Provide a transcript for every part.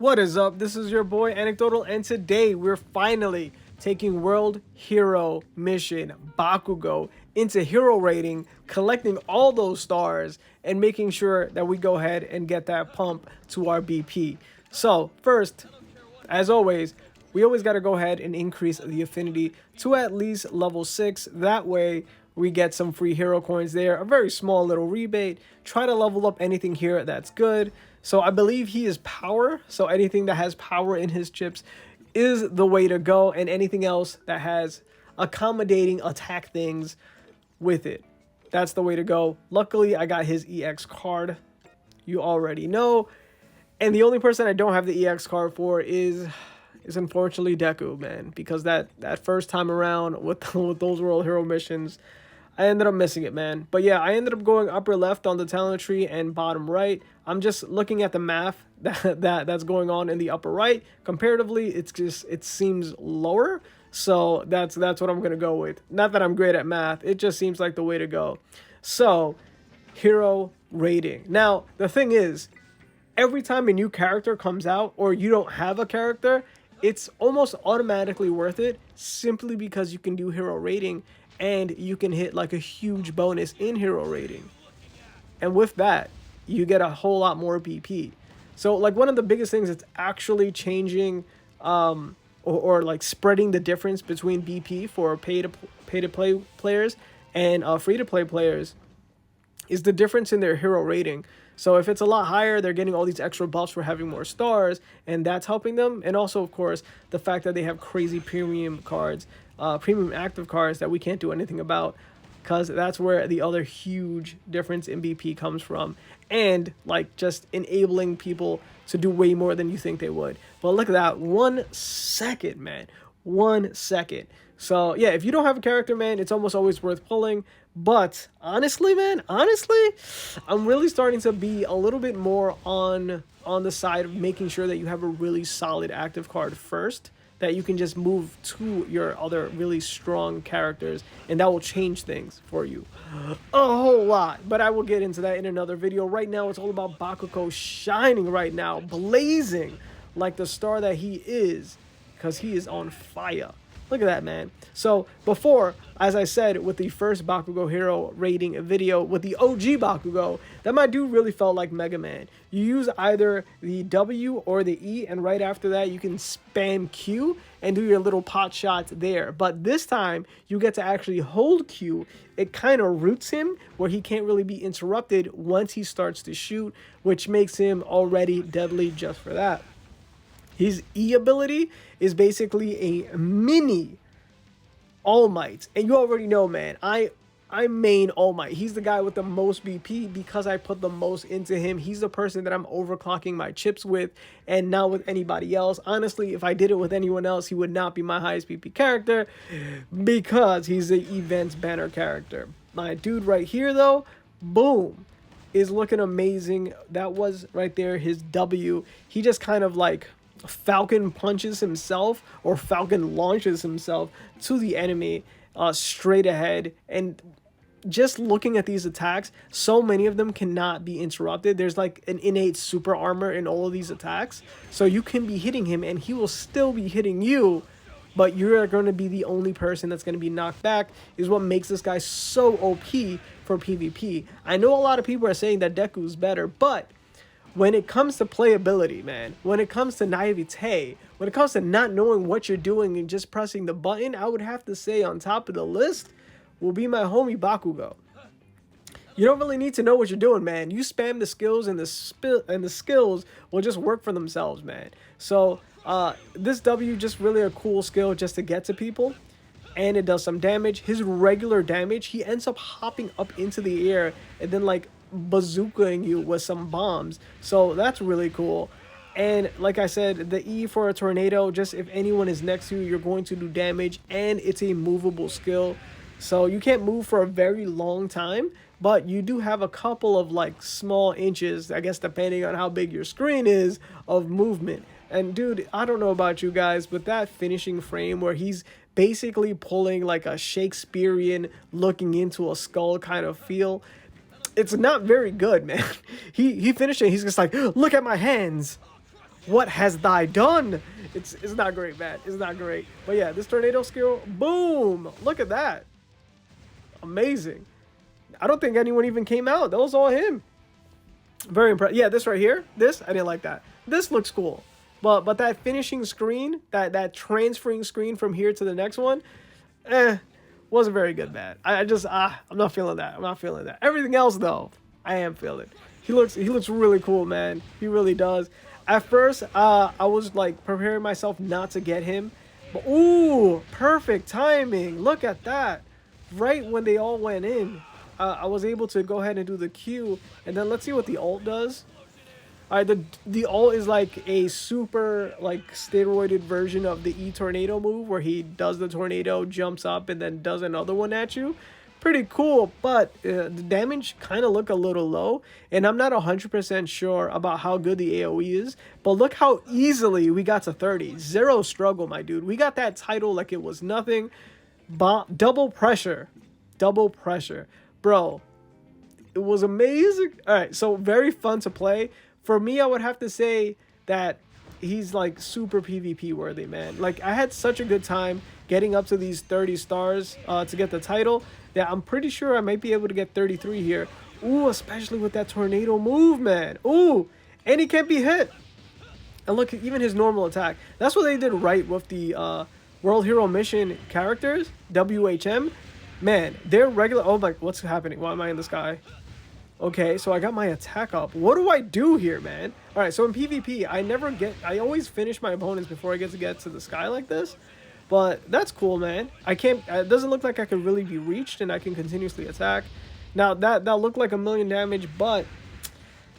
What is up? This is your boy Anecdotal, and today we're finally taking World Hero Mission Bakugo into hero rating, collecting all those stars, and making sure that we go ahead and get that pump to our BP. So, first, as always, we always got to go ahead and increase the affinity to at least level 6. That way, we get some free hero coins there, a very small little rebate. Try to level up anything here that's good. So I believe he is power, so anything that has power in his chips is the way to go, and anything else that has accommodating attack things with it, that's the way to go. Luckily, I got his EX card, you already know, and the only person I don't have the EX card for is unfortunately Deku, man, because that first time around with those World Hero missions, I ended up missing it, man. But yeah, I ended up going upper left on the talent tree and bottom right. I'm just looking at the math that's going on in the upper right. Comparatively, it seems lower. So that's what I'm gonna go with. Not that I'm great at math, it just seems like the way to go. So, hero rating. Now, the thing is, every time a new character comes out or you don't have a character, it's almost automatically worth it simply because you can do hero rating and you can hit like a huge bonus in hero rating. And with that, you get a whole lot more BP. So like one of the biggest things that's actually changing or like spreading the difference between BP for pay to play players and free to play players is the difference in their hero rating. So if it's a lot higher, they're getting all these extra buffs for having more stars, and that's helping them. And also, of course, the fact that they have crazy premium cards, premium active cards that we can't do anything about, because that's where the other huge difference in BP comes from. And like just enabling people to do way more than you think they would. But look at that, 1 second, man. 1 second. So yeah, if you don't have a character, man, it's almost always worth pulling. But honestly, man, I'm really starting to be a little bit more on the side of making sure that you have a really solid active card first, that you can just move to your other really strong characters, and that will change things for you a whole lot. But I will get into that in another video. Right now, it's all about Bakugo shining right now, blazing like the star that he is, because he is on fire. Look at that, man. So before, as I said, with the first Bakugo hero rating video, with the OG Bakugo, that my dude really felt like Mega Man. You use either the W or the E, and right after that, you can spam Q and do your little pot shots there. But this time, you get to actually hold Q. It kind of roots him where he can't really be interrupted once he starts to shoot, which makes him already deadly just for that. His E ability is basically a mini All Might. And you already know, man, I main All Might. He's the guy with the most BP because I put the most into him. He's the person that I'm overclocking my chips with, and not with anybody else. Honestly, if I did it with anyone else, he would not be my highest BP character because he's the events banner character. My dude right here, though, boom, is looking amazing. That was right there his W. He just kind of like Falcon punches himself, or Falcon launches himself to the enemy straight ahead. And just looking at these attacks, so many of them cannot be interrupted. There's like an innate super armor in all of these attacks, so you can be hitting him and he will still be hitting you, but you're going to be the only person that's going to be knocked back. Is what makes this guy so OP for PvP. I know a lot of people are saying that Deku's better, but when it comes to playability, man, when it comes to naivete, when it comes to not knowing what you're doing and just pressing the button, I would have to say on top of the list will be my homie Bakugo. You don't really need to know what you're doing, man. You spam the skills, and the skills will just work for themselves, man. So this W just really a cool skill just to get to people, and it does some damage. His regular damage, he ends up hopping up into the air and then like bazookaing you with some bombs. So that's really cool. And like I said, the E for a tornado, just if anyone is next to you, you're going to do damage, and it's a movable skill. So you can't move for a very long time, but you do have a couple of like small inches, I guess depending on how big your screen is, of movement. And dude, I don't know about you guys, but that finishing frame where he's basically pulling like a Shakespearean looking into a skull kind of feel, it's not very good, man. He finished it. He's just like, look at my hands. What has thy done? It's not great, man. It's not great. But yeah, this tornado skill, boom! Look at that. Amazing. I don't think anyone even came out. That was all him. Very impressive. Yeah, this right here. This, I didn't like that. This looks cool. But that finishing screen, that transferring screen from here to the next one, wasn't very good, man. I'm not feeling that. I'm not feeling that. Everything else though, I am feeling. He looks really cool, man. He really does. At first, I was like preparing myself not to get him, but ooh, perfect timing. Look at that. Right when they all went in, I was able to go ahead and do the Q, and then let's see what the ult does. All right, the ult is like a super like steroided version of the E tornado move, where he does the tornado, jumps up, and then does another one at you. Pretty cool, but the damage kind of look a little low, and I'm not 100% sure about how good the AoE is, but look how easily we got to 30. Zero struggle, my dude. We got that title like it was nothing. Double pressure. Double pressure. Bro, it was amazing. All right, so very fun to play. For me, I would have to say that he's like super PvP worthy, man. Like, I had such a good time getting up to these 30 stars to get the title that I'm pretty sure I might be able to get 33 here. Ooh, especially with that tornado move, man. Ooh, and he can't be hit. And look, even his normal attack. That's what they did right with the World Hero Mission characters, WHM. Man, they're regular. Oh my, what's happening? Why am I in the sky? Okay, so I got my attack up. What do I do here, man? All right, so in PvP, I always finish my opponents before I get to the sky like this. But that's cool, man. It doesn't look like I could really be reached, and I can continuously attack. Now, that looked like a million damage, but,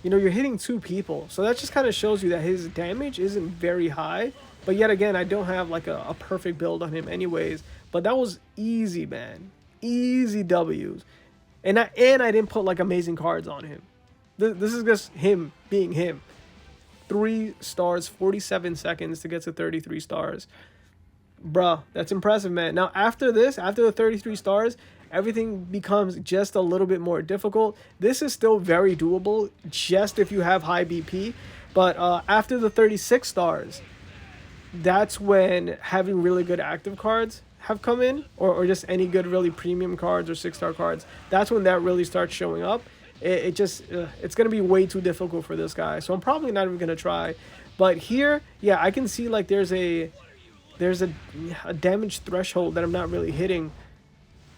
you know, you're hitting two people. So that just kind of shows you that his damage isn't very high. But yet again, I don't have, like, a perfect build on him anyways. But that was easy, man. Easy W's. And I didn't put, like, amazing cards on him. This is just him being him. 3 stars, 47 seconds to get to 33 stars. Bruh, that's impressive, man. Now, after this, after the 33 stars, everything becomes just a little bit more difficult. This is still very doable, just if you have high BP. But after the 36 stars, that's when having really good active cards have come in, or just any good really premium cards or 6-star cards. That's when that really starts showing up. It's going to be way too difficult for this guy. So I'm probably not even going to try. But here, yeah, I can see like there's a damage threshold that I'm not really hitting.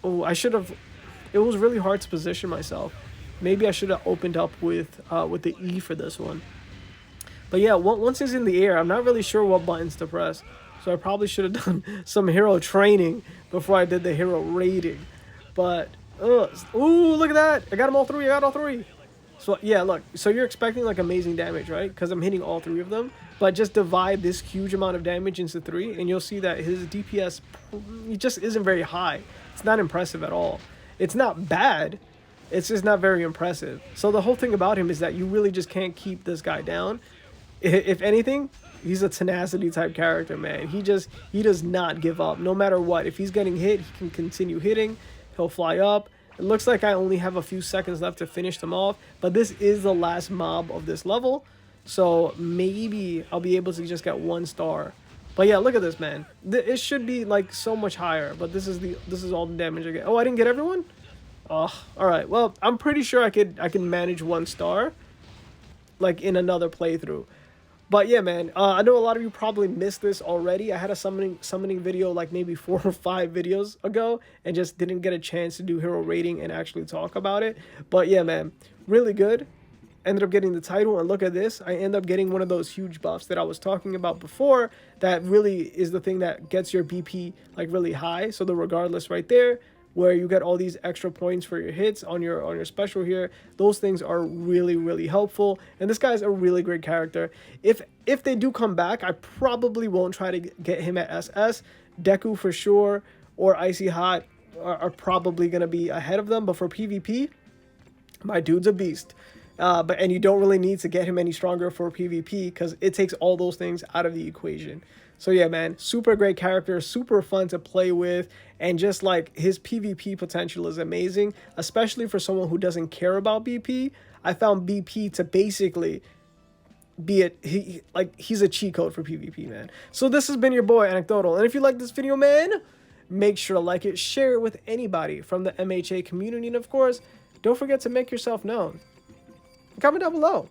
Oh, it was really hard to position myself. Maybe I should have opened up with the E for this one. But yeah, once it's in the air, I'm not really sure what buttons to press. So I probably should have done some hero training before I did the hero rating. But, ooh, look at that. I got them all three. I got all three. So, yeah, look. So you're expecting, like, amazing damage, right? Because I'm hitting all 3 of them. But just divide this huge amount of damage into 3, and you'll see that his DPS just isn't very high. It's not impressive at all. It's not bad. It's just not very impressive. So the whole thing about him is that you really just can't keep this guy down. If anything, he's a tenacity type character, man. He does not give up. No matter what. If he's getting hit, he can continue hitting. He'll fly up. It looks like I only have a few seconds left to finish them off. But this is the last mob of this level. So maybe I'll be able to just get 1 star. But yeah, look at this, man. It should be like so much higher. But this is all the damage I get. Oh, I didn't get everyone? Oh, all right. Well, I'm pretty sure I can manage 1 star, like in another playthrough. But yeah, man, I know a lot of you probably missed this already. I had a summoning video like maybe 4 or 5 videos ago and just didn't get a chance to do hero rating and actually talk about it. But yeah, man, really good. Ended up getting the title, and look at this. I end up getting one of those huge buffs that I was talking about before. That really is the thing that gets your BP like really high. So the regardless right there, where you get all these extra points for your hits on your special here. Those things are really, really helpful. And this guy's a really great character. If they do come back, I probably won't try to get him at SS. Deku for sure, or Icy Hot are probably going to be ahead of them. But for PvP, my dude's a beast. And you don't really need to get him any stronger for PvP because it takes all those things out of the equation. So yeah, man, super great character, super fun to play with, and just like his PvP potential is amazing, especially for someone who doesn't care about BP. I found BP to basically be it he's a cheat code for PvP, man. So this has been your boy Anecdotal, and if you like this video, man, make sure to like it, share it with anybody from the MHA community, and of course, don't forget to make yourself known. Comment down below.